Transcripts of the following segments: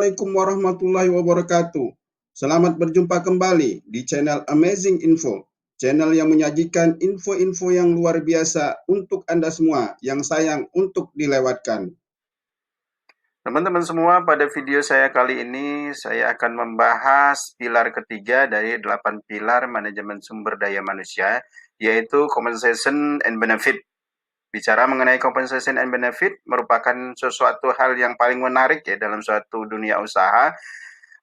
Assalamualaikum warahmatullahi wabarakatuh. Selamat berjumpa kembali di channel Amazing Info, channel yang menyajikan info-info yang luar biasa untuk Anda semua yang sayang untuk dilewatkan. Teman-teman semua, pada video saya kali ini saya akan membahas pilar ketiga dari 8 pilar manajemen sumber daya manusia, yaitu compensation and benefit. Bicara mengenai compensation and benefit merupakan sesuatu hal yang paling menarik ya dalam suatu dunia usaha.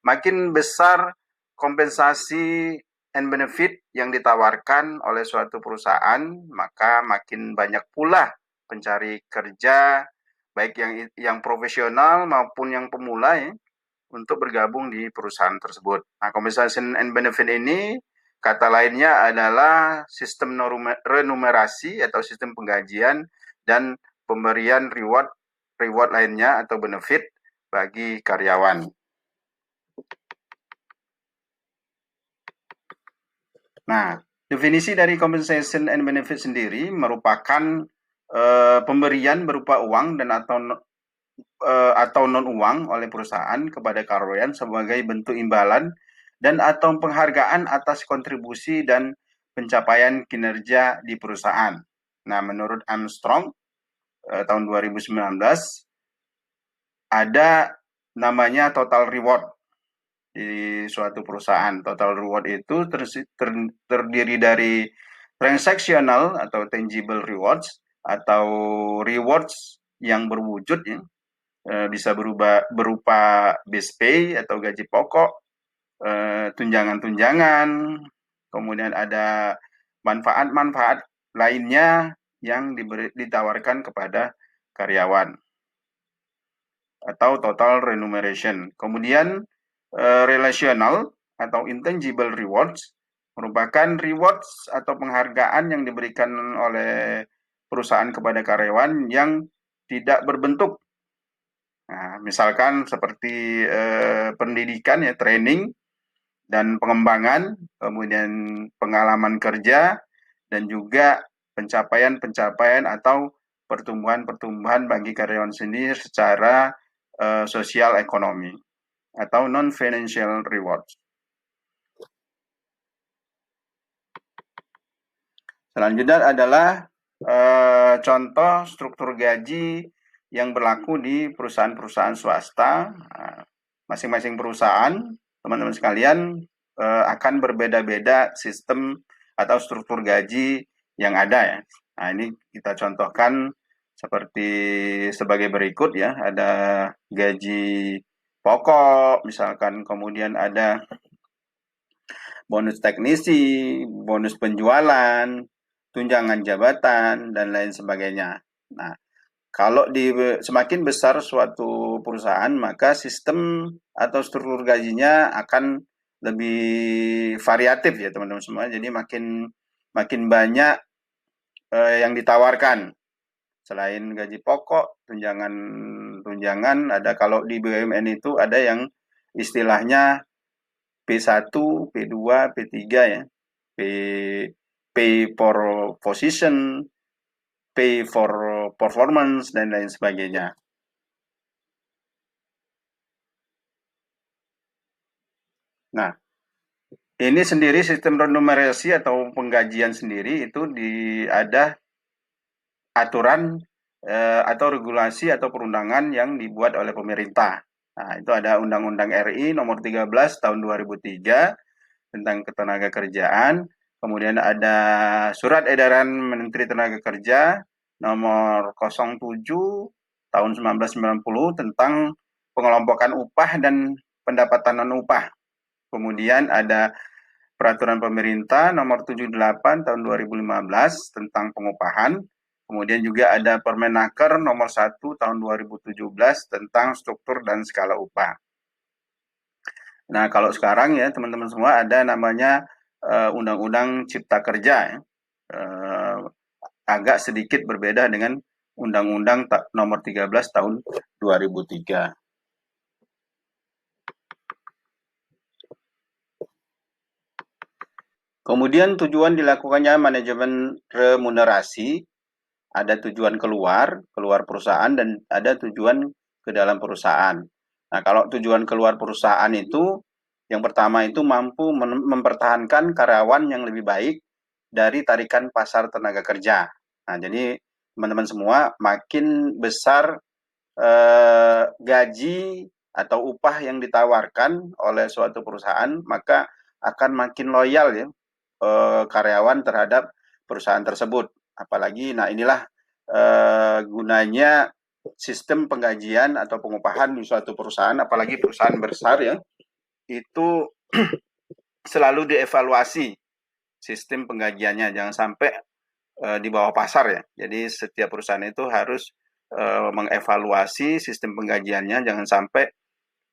Makin besar kompensasi and benefit yang ditawarkan oleh suatu perusahaan, maka makin banyak pula pencari kerja, baik yang profesional maupun yang pemula ya, untuk bergabung di perusahaan tersebut. Nah, compensation and benefit ini kata lainnya adalah sistem remunerasi atau sistem penggajian dan pemberian reward lainnya atau benefit bagi karyawan. Nah, definisi dari compensation and benefit sendiri merupakan pemberian berupa uang dan atau non uang oleh perusahaan kepada karyawan sebagai bentuk imbalan dan atau penghargaan atas kontribusi dan pencapaian kinerja di perusahaan. Nah, menurut Armstrong tahun 2019 ada namanya total reward di suatu perusahaan. Total reward itu terdiri dari transactional atau tangible rewards atau rewards yang berwujud ya. Bisa berupa base pay atau gaji pokok, tunjangan-tunjangan, kemudian ada manfaat-manfaat lainnya yang ditawarkan kepada karyawan atau total remuneration. Kemudian relational atau intangible rewards merupakan rewards atau penghargaan yang diberikan oleh perusahaan kepada karyawan yang tidak berbentuk. Nah, misalkan seperti pendidikan ya, training dan pengembangan, kemudian pengalaman kerja, dan juga pencapaian-pencapaian atau pertumbuhan-pertumbuhan bagi karyawan sendiri secara sosial ekonomi atau non-financial rewards. Selanjutnya adalah contoh struktur gaji yang berlaku di perusahaan-perusahaan swasta. Masing-masing perusahaan, teman-teman sekalian, akan berbeda-beda sistem atau struktur gaji yang ada ya. Nah, ini kita contohkan seperti sebagai berikut ya. Ada gaji pokok, misalkan, kemudian ada bonus teknisi, bonus penjualan, tunjangan jabatan, dan lain sebagainya. Nah, kalau semakin besar suatu perusahaan, maka sistem atau struktur gajinya akan lebih variatif ya teman-teman semua. Jadi makin banyak yang ditawarkan. Selain gaji pokok, tunjangan ada, kalau di BUMN itu ada yang istilahnya P1, P2, P3 ya. Pay for position, pay for performance, dan lain sebagainya. Nah, ini sendiri sistem remunerasi atau penggajian sendiri itu ada aturan atau regulasi atau perundangan yang dibuat oleh pemerintah. Nah, itu ada Undang-Undang RI nomor 13 tahun 2003 tentang ketenagakerjaan. Kemudian ada Surat Edaran Menteri Tenaga Kerja nomor 07 tahun 1990 tentang pengelompokan upah dan pendapatan non-upah. Kemudian ada Peraturan Pemerintah nomor 78 tahun 2015 tentang pengupahan. Kemudian juga ada Permenaker nomor 1 tahun 2017 tentang struktur dan skala upah. Nah, kalau sekarang ya teman-teman semua ada namanya Undang-Undang Cipta Kerja ya. Agak sedikit berbeda dengan Undang-Undang nomor 13 tahun 2003. Kemudian tujuan dilakukannya manajemen remunerasi, ada tujuan keluar perusahaan dan ada tujuan ke dalam perusahaan. Nah, kalau tujuan keluar perusahaan itu, yang pertama itu mampu mempertahankan karyawan yang lebih baik dari tarikan pasar tenaga kerja. Nah, jadi teman-teman semua, makin besar gaji atau upah yang ditawarkan oleh suatu perusahaan, maka akan makin loyal ya karyawan terhadap perusahaan tersebut. Apalagi, nah inilah gunanya sistem penggajian atau pengupahan di suatu perusahaan, apalagi perusahaan besar ya, itu selalu dievaluasi sistem penggajiannya, jangan sampai di bawah pasar ya. Jadi setiap perusahaan itu harus mengevaluasi sistem penggajiannya, jangan sampai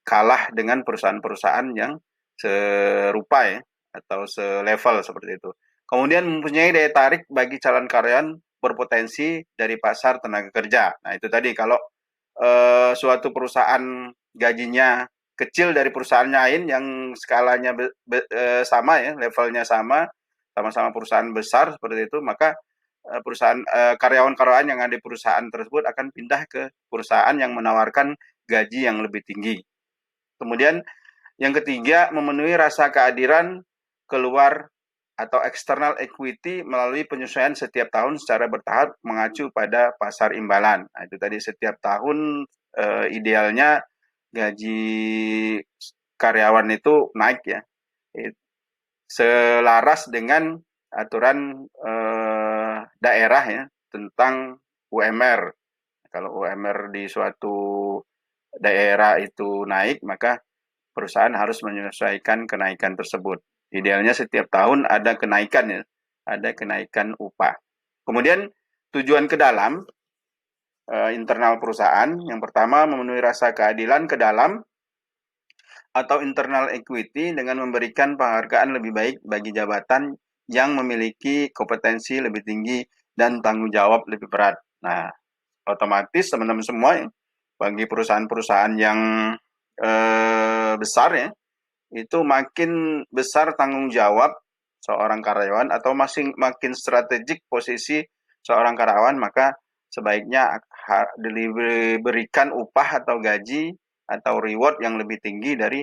kalah dengan perusahaan-perusahaan yang serupa ya, atau selevel seperti itu. Kemudian mempunyai daya tarik bagi calon karyawan berpotensi dari pasar tenaga kerja. Nah itu tadi, kalau suatu perusahaan gajinya kecil dari perusahaan lain yang skalanya sama ya, levelnya sama-sama perusahaan besar seperti itu, maka perusahaan karyawan-karyawan yang ada di perusahaan tersebut akan pindah ke perusahaan yang menawarkan gaji yang lebih tinggi. Kemudian yang ketiga, memenuhi rasa keadilan keluar atau external equity melalui penyesuaian setiap tahun secara bertahap mengacu pada pasar imbalan. Nah, itu tadi setiap tahun idealnya gaji karyawan itu naik ya, selaras dengan aturan daerah ya tentang UMR. Kalau UMR di suatu daerah itu naik, maka perusahaan harus menyesuaikan kenaikan tersebut. Idealnya setiap tahun ada kenaikan ya, ada kenaikan upah. Kemudian tujuan ke dalam internal perusahaan, yang pertama memenuhi rasa keadilan ke dalam atau internal equity dengan memberikan penghargaan lebih baik bagi jabatan yang memiliki kompetensi lebih tinggi dan tanggung jawab lebih berat. Nah, otomatis teman-teman semua ya, bagi perusahaan-perusahaan yang besar ya, itu makin besar tanggung jawab seorang karyawan atau makin strategik posisi seorang karyawan, maka sebaiknya diberikan upah atau gaji atau reward yang lebih tinggi dari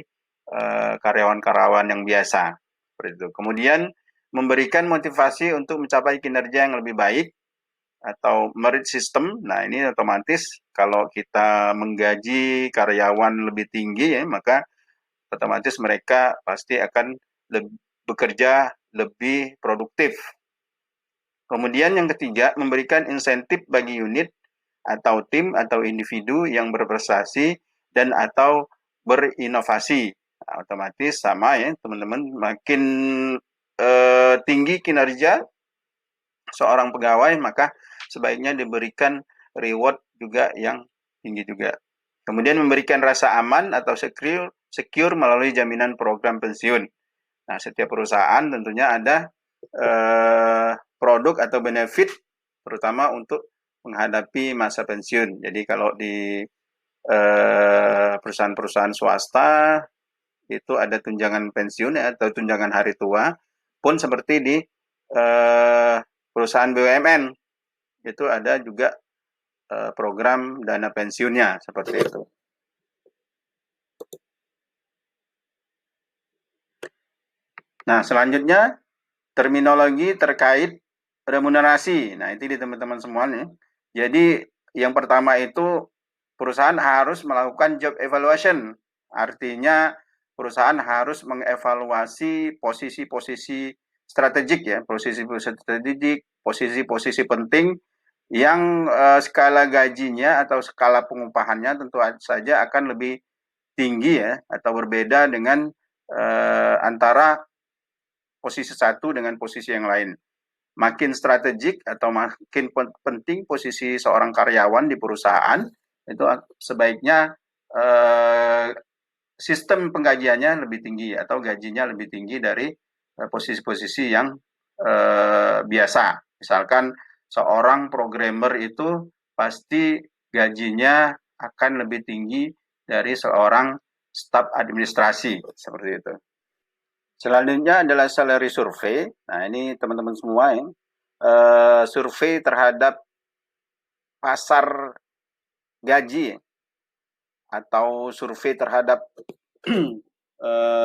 karyawan-karyawan yang biasa. Seperti itu. Kemudian memberikan motivasi untuk mencapai kinerja yang lebih baik atau merit system. Nah, ini otomatis kalau kita menggaji karyawan lebih tinggi ya, maka otomatis mereka pasti akan bekerja lebih produktif. Kemudian yang ketiga, memberikan insentif bagi unit atau tim atau individu yang berprestasi dan atau berinovasi. Nah, otomatis sama ya teman-teman, makin tinggi kinerja seorang pegawai, maka sebaiknya diberikan reward juga yang tinggi juga. Kemudian memberikan rasa aman atau secure melalui jaminan program pensiun. Nah, setiap perusahaan tentunya ada produk atau benefit terutama untuk menghadapi masa pensiun. Jadi kalau di perusahaan-perusahaan swasta itu ada tunjangan pensiun ya, atau tunjangan hari tua, pun seperti di perusahaan BUMN itu ada juga program dana pensiunnya seperti itu. Nah, selanjutnya terminologi terkait remunerasi. Nah, itu di teman-teman semuanya. Jadi yang pertama itu perusahaan harus melakukan job evaluation. Artinya perusahaan harus mengevaluasi posisi-posisi strategik ya, posisi-posisi strategik, posisi-posisi penting yang skala gajinya atau skala pengupahannya tentu saja akan lebih tinggi ya, atau berbeda dengan antara posisi satu dengan posisi yang lain. Makin strategik atau makin penting posisi seorang karyawan di perusahaan, itu sebaiknya sistem penggajiannya lebih tinggi atau gajinya lebih tinggi dari posisi-posisi yang biasa. Misalkan seorang programmer itu pasti gajinya akan lebih tinggi dari seorang staf administrasi, seperti itu. Selanjutnya adalah salary survey. Nah, ini teman-teman semua ya, survei terhadap pasar gaji atau survei terhadap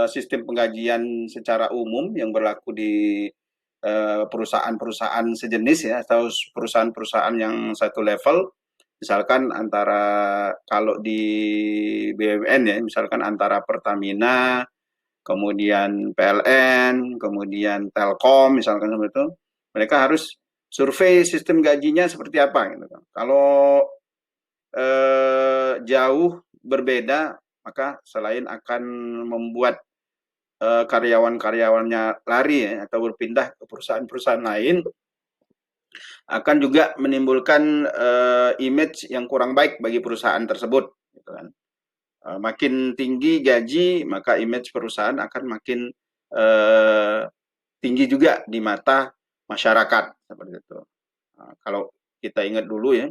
sistem penggajian secara umum yang berlaku di perusahaan-perusahaan sejenis ya, atau perusahaan-perusahaan yang satu level, misalkan antara kalau di BUMN ya, misalkan antara Pertamina, kemudian PLN, kemudian Telkom, misalkan seperti itu, mereka harus survei sistem gajinya seperti apa gitu kan. Kalau jauh berbeda, maka selain akan membuat karyawan-karyawannya lari ya, atau berpindah ke perusahaan-perusahaan lain, akan juga menimbulkan image yang kurang baik bagi perusahaan tersebut. Gitu kan. Makin tinggi gaji, maka image perusahaan akan makin tinggi juga di mata masyarakat seperti itu. Nah, kalau kita ingat dulu ya,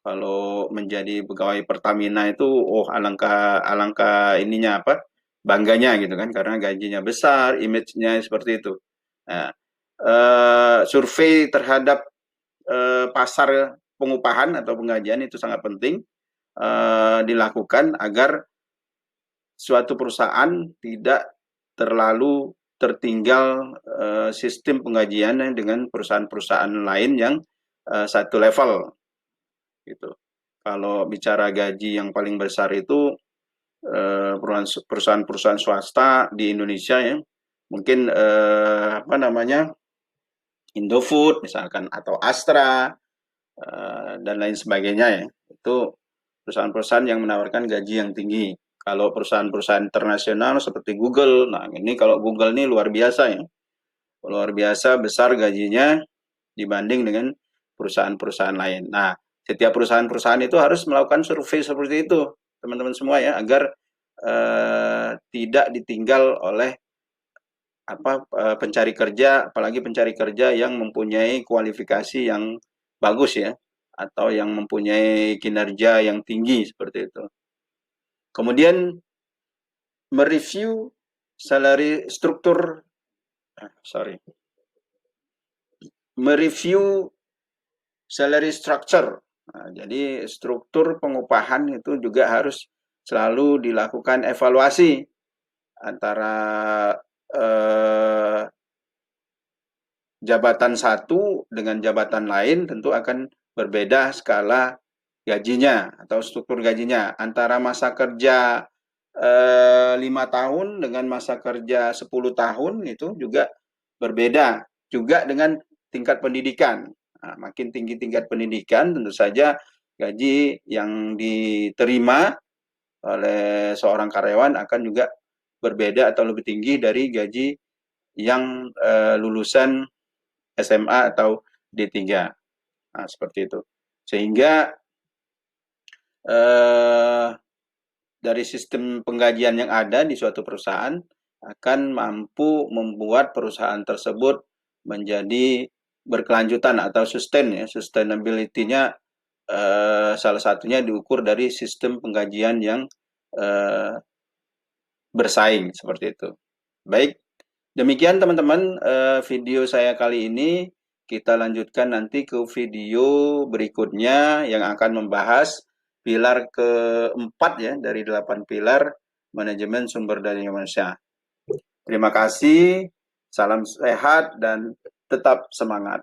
kalau menjadi pegawai Pertamina itu, oh alangkah ininya apa? Bangganya gitu kan, karena gajinya besar, image-nya seperti itu. Nah, survei terhadap pasar pengupahan atau penggajian itu sangat penting dilakukan agar suatu perusahaan tidak terlalu tertinggal sistem penggajiannya dengan perusahaan-perusahaan lain yang satu level gitu. Kalau bicara gaji yang paling besar itu perusahaan-perusahaan swasta di Indonesia ya, mungkin apa namanya, Indofood misalkan, atau Astra dan lain sebagainya ya. Itu perusahaan-perusahaan yang menawarkan gaji yang tinggi. Kalau perusahaan-perusahaan internasional seperti Google, nah ini kalau Google ini luar biasa ya, luar biasa besar gajinya dibanding dengan perusahaan-perusahaan lain. Nah, setiap perusahaan-perusahaan itu harus melakukan survei seperti itu, teman-teman semua ya, agar tidak ditinggal oleh pencari kerja, apalagi pencari kerja yang mempunyai kualifikasi yang bagus ya, atau yang mempunyai kinerja yang tinggi seperti itu. Kemudian mereview salary struktur, mereview salary structure. Nah, jadi struktur pengupahan itu juga harus selalu dilakukan evaluasi antara jabatan satu dengan jabatan lain tentu akan berbeda skala gajinya atau struktur gajinya. Antara masa kerja 5 tahun dengan masa kerja 10 tahun itu juga berbeda. Juga dengan tingkat pendidikan. Nah, makin tinggi tingkat pendidikan tentu saja gaji yang diterima oleh seorang karyawan akan juga berbeda atau lebih tinggi dari gaji yang lulusan SMA atau D3. Nah, seperti itu. Sehingga dari sistem penggajian yang ada di suatu perusahaan akan mampu membuat perusahaan tersebut menjadi berkelanjutan atau sustain ya, sustainability-nya salah satunya diukur dari sistem penggajian yang bersaing seperti itu. Baik, demikian teman-teman video saya kali ini. Kita lanjutkan nanti ke video berikutnya yang akan membahas pilar keempat ya dari 8 pilar manajemen sumber daya manusia. Terima kasih, salam sehat dan tetap semangat.